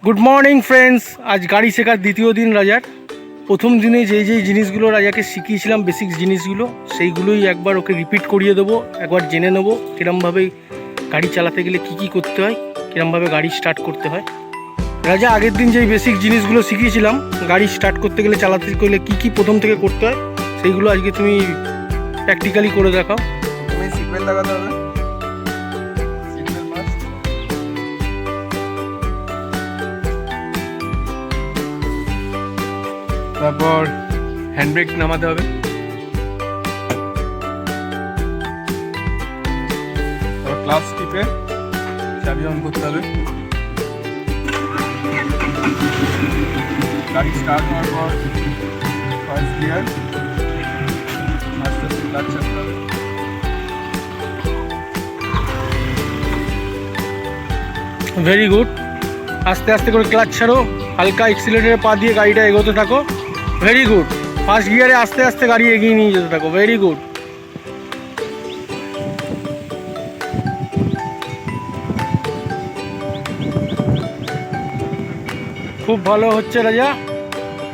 Good morning friends. আজ গাড়ি শেখার দ্বিতীয় দিন রাজার। প্রথম দিনে যেই জিনিসগুলো রাজাকে শিখিয়েছিলাম, বেসিক জিনিসগুলো, সেইগুলোই একবার ওকে রিপিট করিয়ে দেবো। একবার জেনে নেবো কিরমভাবে গাড়ি চালাতে গেলে কি করতে হয়, কিরমভাবে গাড়ি স্টার্ট করতে হয়। রাজা, আগের দিন যেই বেসিক জিনিসগুলো শিখিয়েছিলাম গাড়ি স্টার্ট করতে গেলে, চালাতে গেলে কি প্রথম থেকে করতে হয়, সেইগুলো আজকে তুমি প্র্যাকটিক্যালি করে দেখাও। তুমি সিট বেল্ট লাগাতে হবে, সিট বেল্ট মাস্ট। তারপর হ্যান্ড ব্রেক নামাতে হবে, তারপর ক্লাচ টিপে চাবি অন করতে হবে। গাড়ি স্টার্ট হওয়ার পর ফার্স্ট গিয়ার, আস্তে আস্তে ক্লাচ চাপতে হবে। Very good. আস্তে আস্তে করে ক্লাচ ছাড়ো, হালকা এক্সিলারেটরে পা দিয়ে গাড়িটা এগোতে থাকো। Very good. ফার্স্ট গিয়ারে আস্তে আস্তে গাড়ি এগিয়ে নিয়ে যেতে থাকো। Very good. খুব ভালো হচ্ছে রাজা।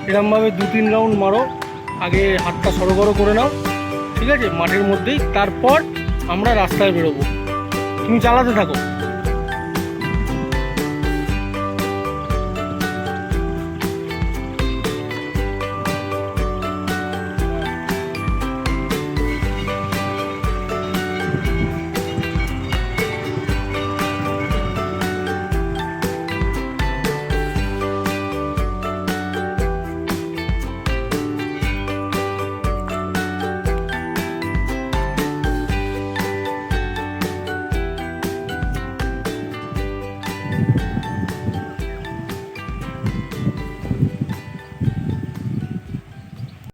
এরমভাবে 2-3 রাউন্ড মারো। আগে হাতটা সরগরো করে নাও, ঠিক আছে, মাঠের মধ্যেই। তারপর আমরা রাস্তায় বেরোবো, তুমি চালাতে থাকো।